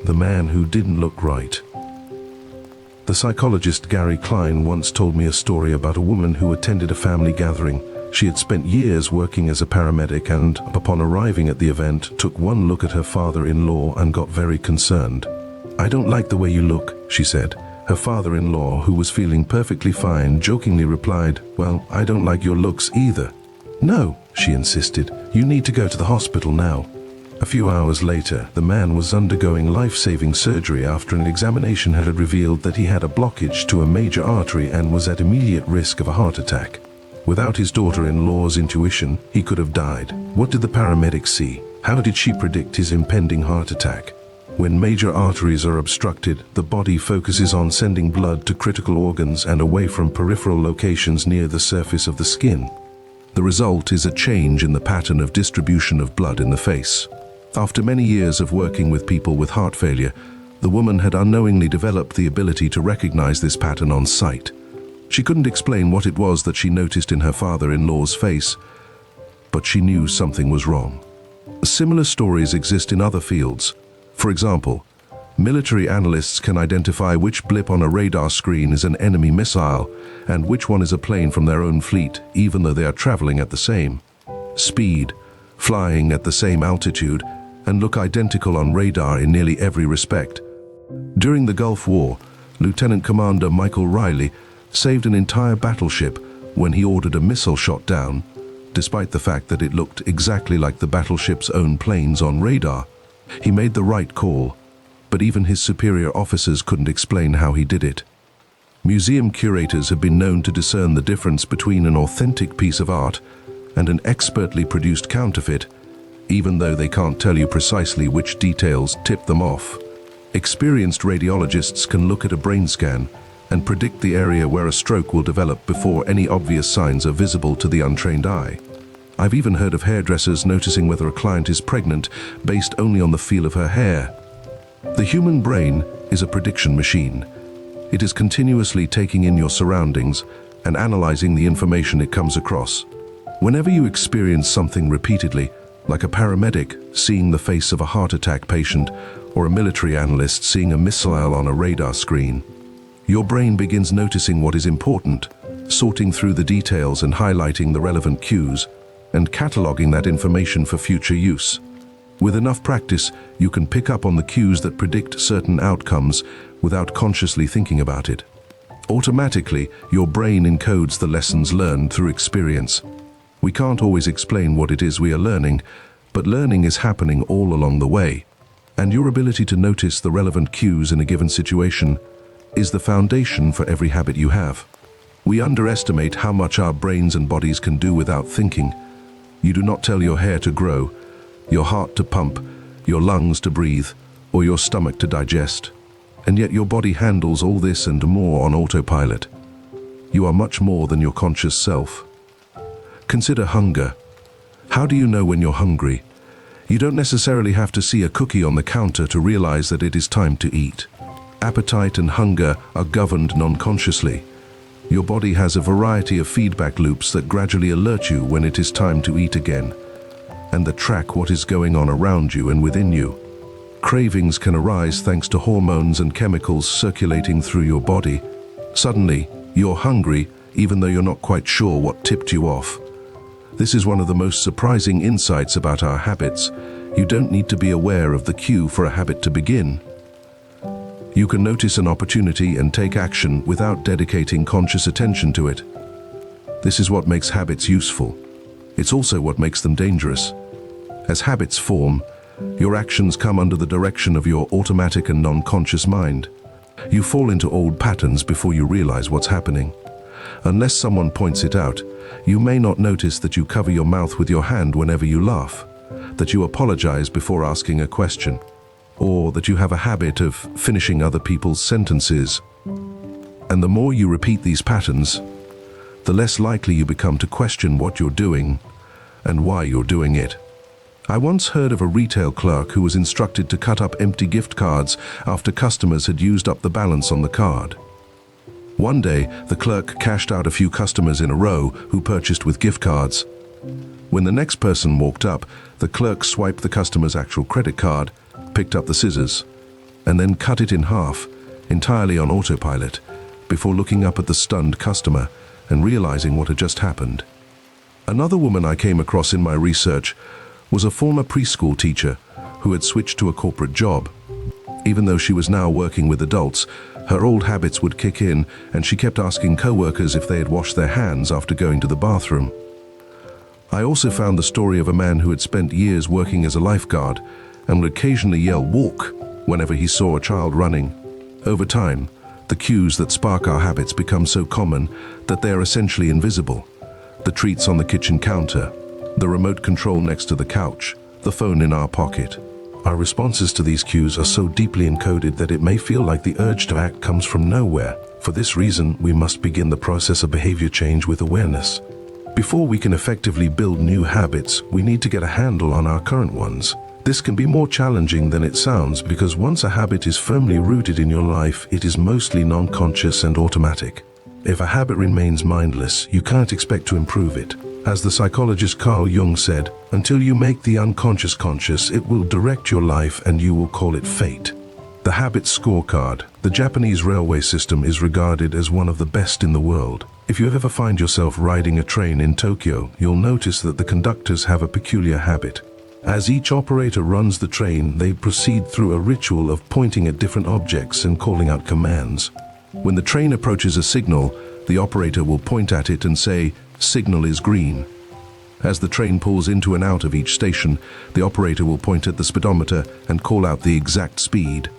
The man who didn't look right. The psychologist Gary Klein once told me a story about a woman who attended a family gathering. She had spent years working as a paramedic and, upon arriving at the event, took one look at her father-in-law and got very concerned. "I don't like the way you look," she said. Her father-in-law, who was feeling perfectly fine, jokingly replied, "Well, I don't like your looks either." "No," she insisted, "you need to go to the hospital now." A few hours later, the man was undergoing life-saving surgery after an examination had revealed that he had a blockage to a major artery and was at immediate risk of a heart attack. Without his daughter-in-law's intuition, he could have died. What did the paramedic see? How did she predict his impending heart attack? When major arteries are obstructed, the body focuses on sending blood to critical organs and away from peripheral locations near the surface of the skin. The result is a change in the pattern of distribution of blood in the face. After many years of working with people with heart failure, the woman had unknowingly developed the ability to recognize this pattern on sight. She couldn't explain what it was that she noticed in her father-in-law's face, but she knew something was wrong. Similar stories exist in other fields. For example, military analysts can identify which blip on a radar screen is an enemy missile and which one is a plane from their own fleet, even though they are traveling at the same speed, flying at the same altitude, and look identical on radar in nearly every respect. During the Gulf War, Lieutenant Commander Michael Riley saved an entire battleship when he ordered a missile shot down, despite the fact that it looked exactly like the battleship's own planes on radar. He made the right call, but even his superior officers couldn't explain how he did it. Museum curators have been known to discern the difference between an authentic piece of art and an expertly produced counterfeit, even though they can't tell you precisely which details tip them off. Experienced radiologists can look at a brain scan and predict the area where a stroke will develop before any obvious signs are visible to the untrained eye. I've even heard of hairdressers noticing whether a client is pregnant based only on the feel of her hair. The human brain is a prediction machine. It is continuously taking in your surroundings and analyzing the information it comes across. Whenever you experience something repeatedly, like a paramedic seeing the face of a heart attack patient or a military analyst seeing a missile on a radar screen, your brain begins noticing what is important, sorting through the details and highlighting the relevant cues, and cataloging that information for future use. With enough practice, you can pick up on the cues that predict certain outcomes without consciously thinking about it. Automatically, your brain encodes the lessons learned through experience. We can't always explain what it is we are learning, but learning is happening all along the way. And your ability to notice the relevant cues in a given situation is the foundation for every habit you have. We underestimate how much our brains and bodies can do without thinking. You do not tell your hair to grow, your heart to pump, your lungs to breathe, or your stomach to digest. And yet your body handles all this and more on autopilot. You are much more than your conscious self. Consider hunger. How do you know when you're hungry? You don't necessarily have to see a cookie on the counter to realize that it is time to eat. Appetite and hunger are governed non-consciously. Your body has a variety of feedback loops that gradually alert you when it is time to eat again, and that track what is going on around you and within you. Cravings can arise thanks to hormones and chemicals circulating through your body. Suddenly, you're hungry even though you're not quite sure what tipped you off. This is one of the most surprising insights about our habits. You don't need to be aware of the cue for a habit to begin. You can notice an opportunity and take action without dedicating conscious attention to it. This is what makes habits useful. It's also what makes them dangerous. As habits form, your actions come under the direction of your automatic and non-conscious mind. You fall into old patterns before you realize what's happening. Unless someone points it out, you may not notice that you cover your mouth with your hand whenever you laugh, that you apologize before asking a question, or that you have a habit of finishing other people's sentences. And the more you repeat these patterns, the less likely you become to question what you're doing and why you're doing it. I once heard of a retail clerk who was instructed to cut up empty gift cards after customers had used up the balance on the card. One day, the clerk cashed out a few customers in a row who purchased with gift cards. When the next person walked up, the clerk swiped the customer's actual credit card, picked up the scissors, and then cut it in half, entirely on autopilot, before looking up at the stunned customer and realizing what had just happened. Another woman I came across in my research was a former preschool teacher who had switched to a corporate job. Even though she was now working with adults, her old habits would kick in, and she kept asking co-workers if they had washed their hands after going to the bathroom. I also found the story of a man who had spent years working as a lifeguard and would occasionally yell "walk" whenever he saw a child running. Over time, the cues that spark our habits become so common that they are essentially invisible. The treats on the kitchen counter, the remote control next to the couch, the phone in our pocket. Our responses to these cues are so deeply encoded that it may feel like the urge to act comes from nowhere. For this reason, we must begin the process of behavior change with awareness. Before we can effectively build new habits, we need to get a handle on our current ones. This can be more challenging than it sounds because once a habit is firmly rooted in your life, it is mostly non-conscious and automatic. If a habit remains mindless, you can't expect to improve it. As the psychologist Carl Jung said, until you make the unconscious conscious, it will direct your life and you will call it fate. The habit scorecard, the Japanese railway system, is regarded as one of the best in the world. If you ever find yourself riding a train in Tokyo, you'll notice that the conductors have a peculiar habit. As each operator runs the train, they proceed through a ritual of pointing at different objects and calling out commands. When the train approaches a signal, the operator will point at it and say, "Signal is green." As the train pulls into and out of each station, the operator will point at the speedometer and call out the exact speed.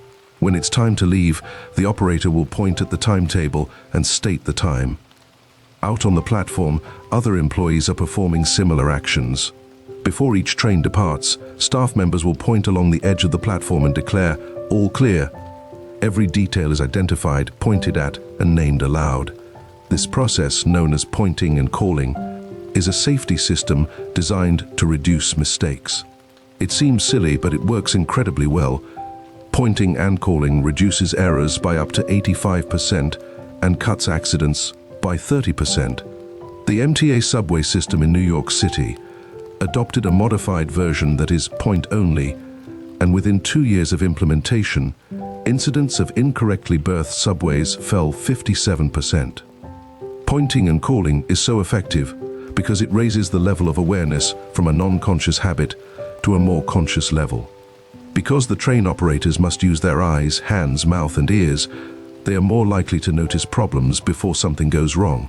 When it's time to leave, the operator will point at the timetable and state the time. Out on the platform, other employees are performing similar actions. Before each train departs, staff members will point along the edge of the platform and declare, "All clear." Every detail is identified, pointed at, and named aloud. This process, known as pointing and calling, is a safety system designed to reduce mistakes. It seems silly, but it works incredibly well. Pointing and calling reduces errors by up to 85% and cuts accidents by 30%. The MTA subway system in New York City adopted a modified version that is point-only, and within 2 years of implementation, incidents of incorrectly berthed subways fell 57%. Pointing and calling is so effective because it raises the level of awareness from a non-conscious habit to a more conscious level. Because the train operators must use their eyes, hands, mouth, and ears, they are more likely to notice problems before something goes wrong.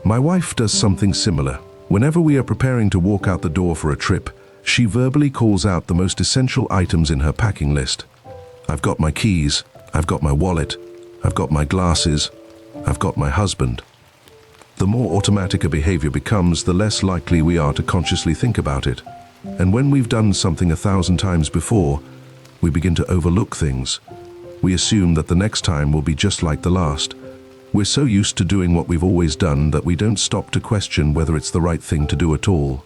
My wife does something similar. Whenever we are preparing to walk out the door for a trip, she verbally calls out the most essential items in her packing list. I've got my keys, I've got my wallet, I've got my glasses, I've got my husband. The more automatic a behavior becomes, the less likely we are to consciously think about it. And when we've done something 1,000 times before, we begin to overlook things. We assume that the next time will be just like the last. We're so used to doing what we've always done that we don't stop to question whether it's the right thing to do at all.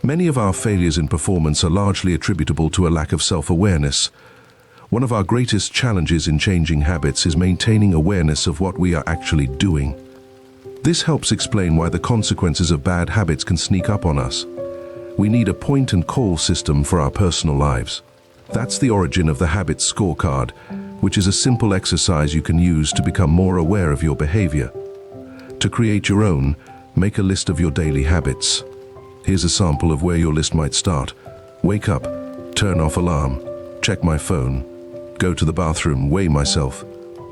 Many of our failures in performance are largely attributable to a lack of self-awareness. One of our greatest challenges in changing habits is maintaining awareness of what we are actually doing. This helps explain why the consequences of bad habits can sneak up on us. We need a point and call system for our personal lives. That's the origin of the habit scorecard, which is a simple exercise you can use to become more aware of your behavior. To create your own, make a list of your daily habits. Here's a sample of where your list might start. Wake up, turn off alarm, check my phone, go to the bathroom, weigh myself,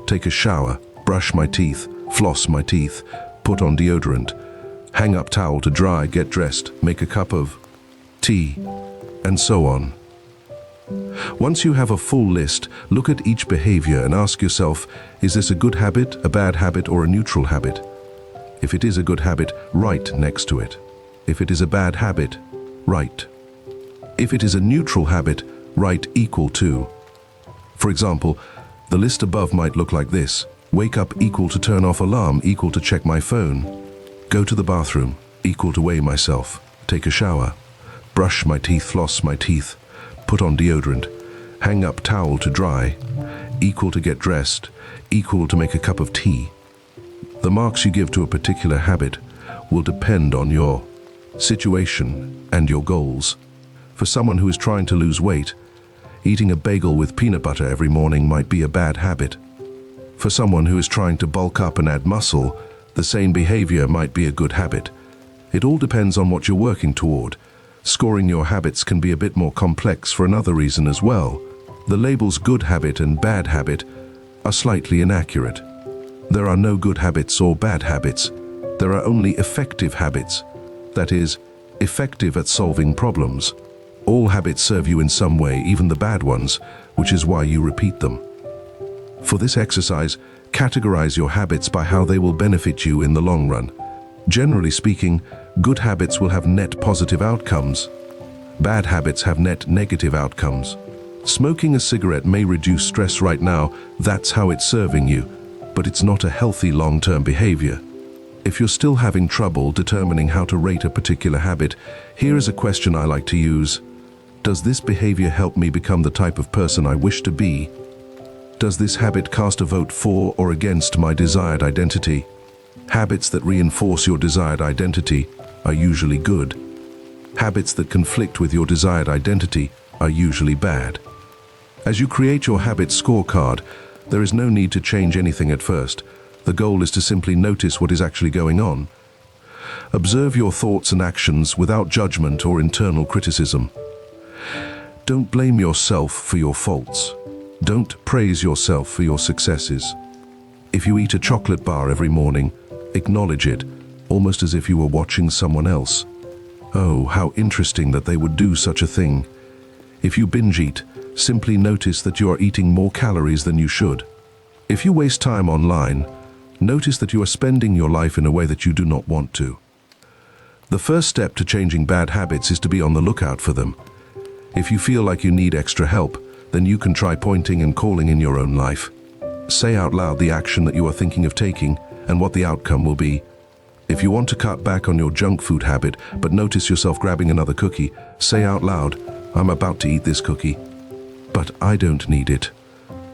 take a shower, brush my teeth, floss my teeth, put on deodorant, hang up towel to dry, get dressed, make a cup of tea, and so on. Once you have a full list, look at each behavior and ask yourself, is this a good habit, a bad habit, or a neutral habit? If it is a good habit, write next to it. If it is a bad habit, write. If it is a neutral habit, write equal to. For example, the list above might look like this. Wake up equal to turn off alarm equal to check my phone. Go to the bathroom equal to weigh myself. Take a shower. Brush my teeth, floss my teeth. Put on deodorant. Hang up towel to dry equal to get dressed equal to make a cup of tea. The marks you give to a particular habit will depend on your situation and your goals. For someone who is trying to lose weight, Eating a bagel with peanut butter every morning might be a bad habit. For someone who is trying to bulk up and add muscle, the same behavior might be a good habit. It all depends on what you're working toward. Scoring your habits can be a bit more complex for another reason as well. The labels good habit and bad habit are slightly inaccurate. There are no good habits or bad habits. There are only effective habits. That is, effective at solving problems. All habits serve you in some way, even the bad ones, which is why you repeat them. For this exercise, categorize your habits by how they will benefit you in the long run. Generally speaking, good habits will have net positive outcomes. Bad habits have net negative outcomes. Smoking a cigarette may reduce stress right now, that's how it's serving you, but it's not a healthy long-term behavior. If you're still having trouble determining how to rate a particular habit, here is a question I like to use. Does this behavior help me become the type of person I wish to be? Does this habit cast a vote for or against my desired identity? Habits that reinforce your desired identity are usually good. Habits that conflict with your desired identity are usually bad. As you create your habit scorecard, there is no need to change anything at first. The goal is to simply notice what is actually going on. Observe your thoughts and actions without judgment or internal criticism. Don't blame yourself for your faults. Don't praise yourself for your successes. If you eat a chocolate bar every morning, acknowledge it, almost as if you were watching someone else. Oh, how interesting that they would do such a thing. If you binge eat, simply notice that you are eating more calories than you should. If you waste time online, notice that you are spending your life in a way that you do not want to. The first step to changing bad habits is to be on the lookout for them. If you feel like you need extra help, then you can try pointing and calling in your own life. Say out loud the action that you are thinking of taking and what the outcome will be. If you want to cut back on your junk food habit but notice yourself grabbing another cookie, say out loud, "I'm about to eat this cookie, but I don't need it.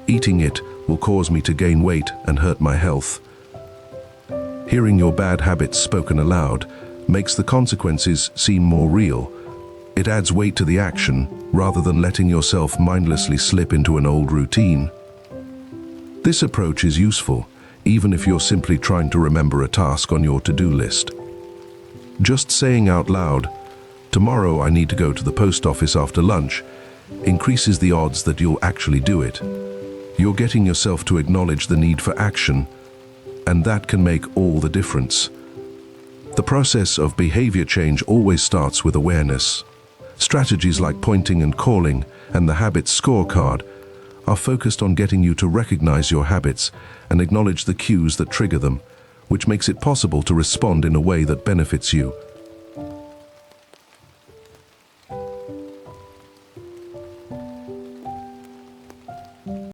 Eating it will cause me to gain weight and hurt my health." Hearing your bad habits spoken aloud makes the consequences seem more real. It adds weight to the action rather than letting yourself mindlessly slip into an old routine. This approach is useful, even if you're simply trying to remember a task on your to-do list. Just saying out loud, "Tomorrow I need to go to the post office after lunch," increases the odds that you'll actually do it. You're getting yourself to acknowledge the need for action, and that can make all the difference. The process of behavior change always starts with awareness. Strategies like pointing and calling and the habit scorecard are focused on getting you to recognize your habits and acknowledge the cues that trigger them, which makes it possible to respond in a way that benefits you.